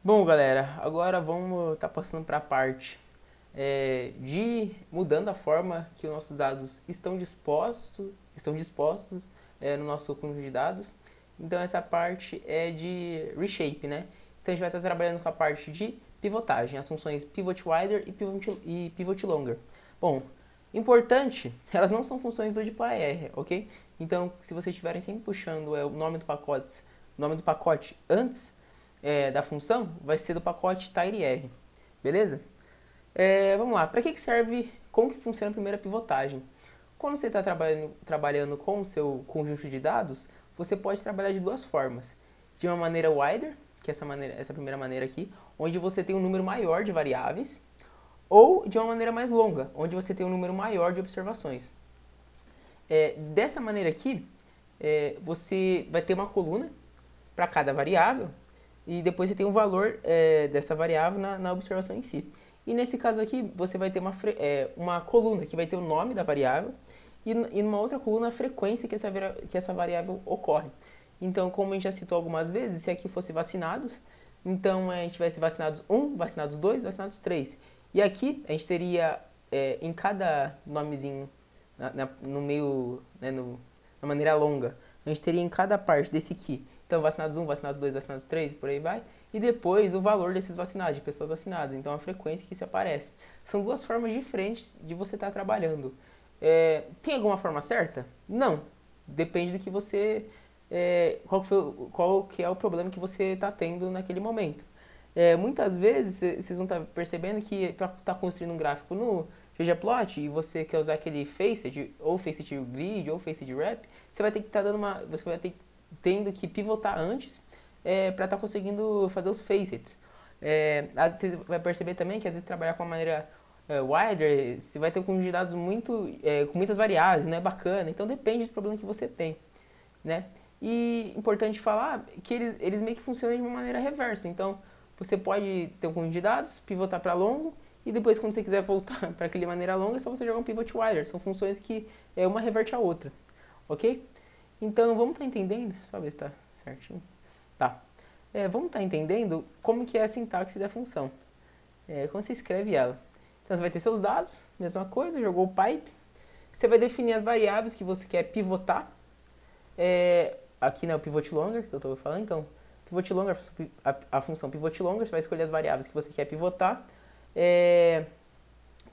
Bom, galera, agora vamos estar passando para a parte de mudando a forma que os nossos dados estão dispostos no nosso conjunto de dados. Então essa parte é de reshape, né? Então a gente vai estar trabalhando com a parte de pivotagem, as funções pivot wider e pivot longer. Bom, importante, elas não são funções do tipo AR, ok? Então se vocês estiverem sempre puxando o nome do pacote antes da função vai ser do pacote tidyr, beleza? Vamos lá, para que serve, como que funciona a primeira pivotagem? Quando você está trabalhando com o seu conjunto de dados, você pode trabalhar de duas formas. De uma maneira wider, que é essa primeira maneira aqui, onde você tem um número maior de variáveis, ou de uma maneira mais longa, onde você tem um número maior de observações. Dessa maneira aqui, você vai ter uma coluna para cada variável, e depois você tem um valor dessa variável na observação em si. E nesse caso aqui, você vai ter uma coluna que vai ter o nome da variável e numa outra coluna a frequência que essa variável ocorre. Então, como a gente já citou algumas vezes, se aqui fosse vacinados, então a gente tivesse vacinados 1, vacinados 2, vacinados 3. E aqui a gente teria em cada nomezinho, no meio, né, na maneira longa, a gente teria em cada parte desse aqui. Então, vacinados 1, vacinados 2, vacinados 3, por aí vai. E depois o valor desses vacinados, de pessoas vacinadas. Então, a frequência que isso aparece. São duas formas diferentes de você estar trabalhando. Tem alguma forma certa? Não. Depende do que você... qual que é o problema que você está tendo naquele momento. Muitas vezes, vocês vão estar percebendo que para estar construindo um gráfico no ggplot e você quer usar aquele facet, ou facet grid, ou facet wrap, você vai ter que estar você vai ter tendo que pivotar antes para estar conseguindo fazer os facets. Você vai perceber também que às vezes trabalhar com uma maneira wider, você vai ter um conjunto de dados com muitas variáveis, não é bacana. Então depende do problema que você tem, né? E importante falar que eles meio que funcionam de uma maneira reversa. Então você pode ter um conjunto de dados, pivotar para longo, e depois quando você quiser voltar para aquele maneira longa, é só você jogar um pivot wider. São funções que uma reverte a outra, ok? Então, vamos estar entendendo, só ver se está certinho. Tá. Vamos estar entendendo como que é a sintaxe da função. Como você escreve ela. Então, você vai ter seus dados, mesma coisa, jogou o pipe. Você vai definir as variáveis que você quer pivotar. Aqui, né, o pivot longer, que eu estou falando. Então, pivot longer, a função pivot longer, você vai escolher as variáveis que você quer pivotar.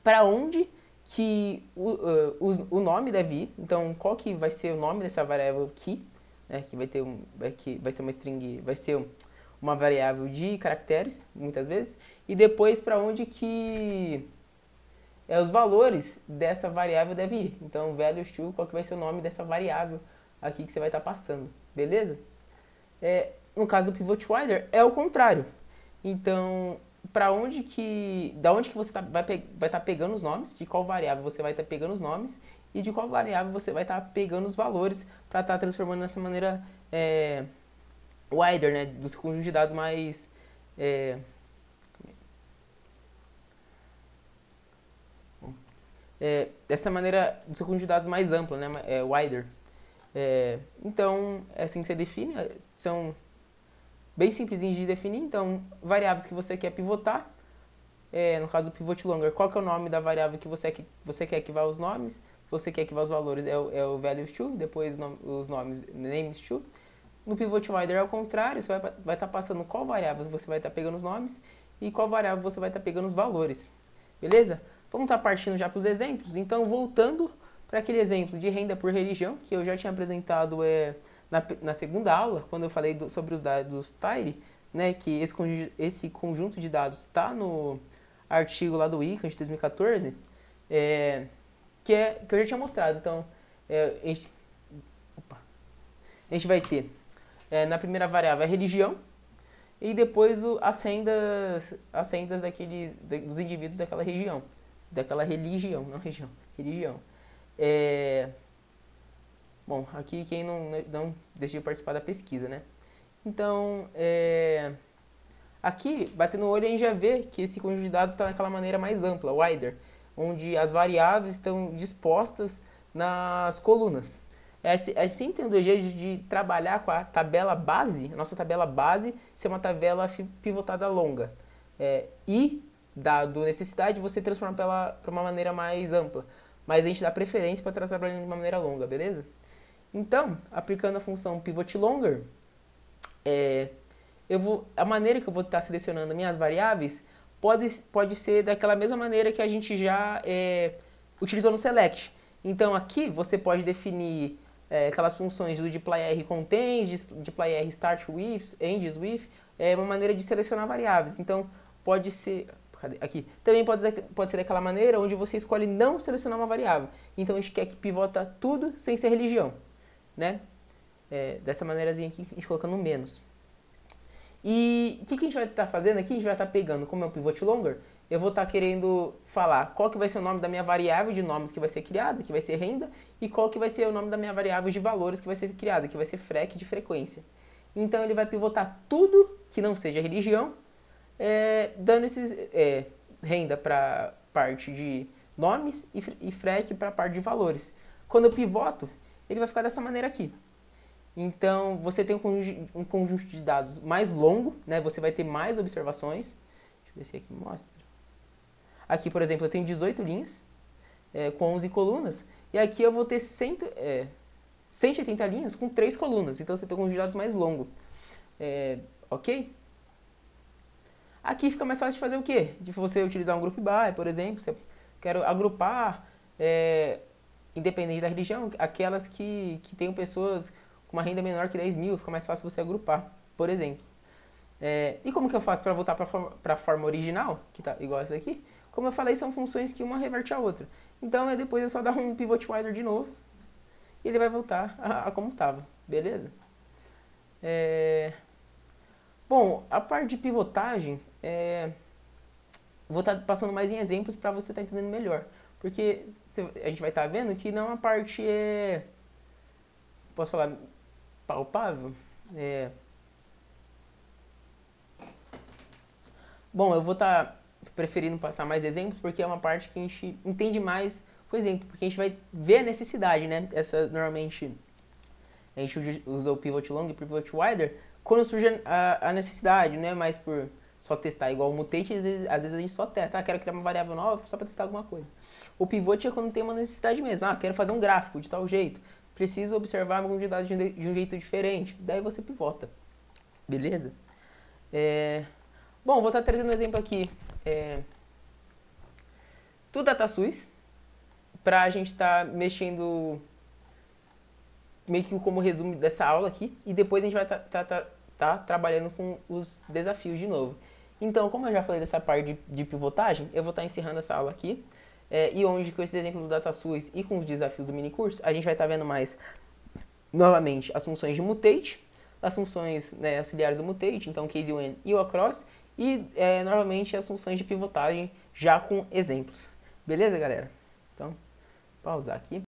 Para onde que o nome deve ir. Então, qual que vai ser o nome dessa variável key, né, que vai ter que vai ser uma string, vai ser uma variável de caracteres, muitas vezes, e depois para onde que os valores dessa variável devem ir. Então, values to, qual que vai ser o nome dessa variável aqui que você vai estar passando, beleza? No caso do pivot wider, é o contrário. Então, da onde que você vai estar pegando os nomes, de qual variável você vai estar pegando os nomes e de qual variável você vai estar pegando os valores para estar transformando nessa maneira wider, né, dos conjuntos de dados mais dessa maneira do seu conjunto de dados mais amplo, né, wider. Então, é assim que você define, são bem simplesinho de definir. Então, variáveis que você quer pivotar, no caso do pivot longer, qual que é o nome da variável que você quer que vá os nomes, você quer que vá os valores, é o values to, depois os nomes, names to. No pivot wider é o contrário, você vai estar passando qual variável você vai estar pegando os nomes e qual variável você vai estar pegando os valores, beleza? Vamos estar partindo já para os exemplos. Então, voltando para aquele exemplo de renda por religião, que eu já tinha apresentado na segunda aula, quando eu falei sobre os dados tidy, né, que esse conjunto de dados está no artigo lá do ICANN de 2014, que eu já tinha mostrado. Então, a gente vai ter na primeira variável a religião e depois as rendas dos indivíduos daquela região. Daquela religião, não região, religião. Bom, aqui quem não decidiu participar da pesquisa, né? Então, aqui, batendo o olho, a gente já vê que esse conjunto de dados está naquela maneira mais ampla, wider, onde as variáveis estão dispostas nas colunas. A gente sempre tem dois jeitos de trabalhar com a tabela base, a nossa tabela base ser uma tabela pivotada longa. E, dado necessidade, você transforma para uma maneira mais ampla. Mas a gente dá preferência para estar trabalhando de uma maneira longa, beleza? Então, aplicando a função pivot longer, a maneira que eu vou estar selecionando minhas variáveis pode ser daquela mesma maneira que a gente já utilizou no select. Então aqui você pode definir aquelas funções do dplyr contains, dplyr start with, ends with, uma maneira de selecionar variáveis. Então pode ser, aqui, também pode ser daquela maneira onde você escolhe não selecionar uma variável. Então a gente quer que pivota tudo sem ser religião, né? Dessa maneirazinha aqui, a gente colocando menos. E o que a gente vai estar fazendo aqui? A gente vai estar pegando, como é o pivot longer, eu vou estar querendo falar qual que vai ser o nome da minha variável de nomes que vai ser criada, que vai ser renda, e qual que vai ser o nome da minha variável de valores que vai ser criada, que vai ser frec de frequência. Então ele vai pivotar tudo que não seja religião, dando esses renda para parte de nomes e frec para parte de valores. Quando eu pivoto, ele vai ficar dessa maneira aqui. Então, você tem um conjunto de dados mais longo, né? Você vai ter mais observações. Deixa eu ver se aqui mostra. Aqui, por exemplo, eu tenho 18 linhas com 11 colunas. E aqui eu vou ter 180 linhas com 3 colunas. Então, você tem um conjunto de dados mais longo. Ok? Aqui fica mais fácil de fazer o quê? De você utilizar um group by, por exemplo. Você quer agrupar, independente da religião, aquelas que tenham pessoas com uma renda menor que 10 mil, fica mais fácil você agrupar, por exemplo. E como que eu faço para voltar para a forma original, que tá igual essa aqui? Como eu falei, são funções que uma reverte a outra. Então, depois é só dar um pivot wider de novo, e ele vai voltar a como estava, beleza? Bom, a parte de pivotagem, vou estar passando mais em exemplos para você estar entendendo melhor. Porque a gente vai estar vendo que não é uma parte, posso falar, palpável. Bom, eu vou estar preferindo passar mais exemplos porque é uma parte que a gente entende mais com exemplo, porque a gente vai ver a necessidade, né? Normalmente a gente usa o pivot long e pivot wider quando surge a necessidade, não é mais por só testar, igual o mutate, às vezes a gente só testa, quero criar uma variável nova só para testar alguma coisa. O pivot é quando tem uma necessidade mesmo, quero fazer um gráfico de tal jeito, preciso observar algum de dados de um jeito diferente, daí você pivota, beleza? Bom, vou estar trazendo um exemplo aqui do DataSUS, para a gente estar mexendo meio que como resumo dessa aula aqui, e depois a gente vai estar trabalhando com os desafios de novo. Então, como eu já falei dessa parte de pivotagem, eu vou estar encerrando essa aula aqui, e onde com esses exemplos do DataSUS e com os desafios do minicurso, a gente vai estar vendo mais, novamente, as funções de mutate, as funções auxiliares do mutate, então case when e o across, e novamente as funções de pivotagem já com exemplos. Beleza, galera? Então, pausar aqui.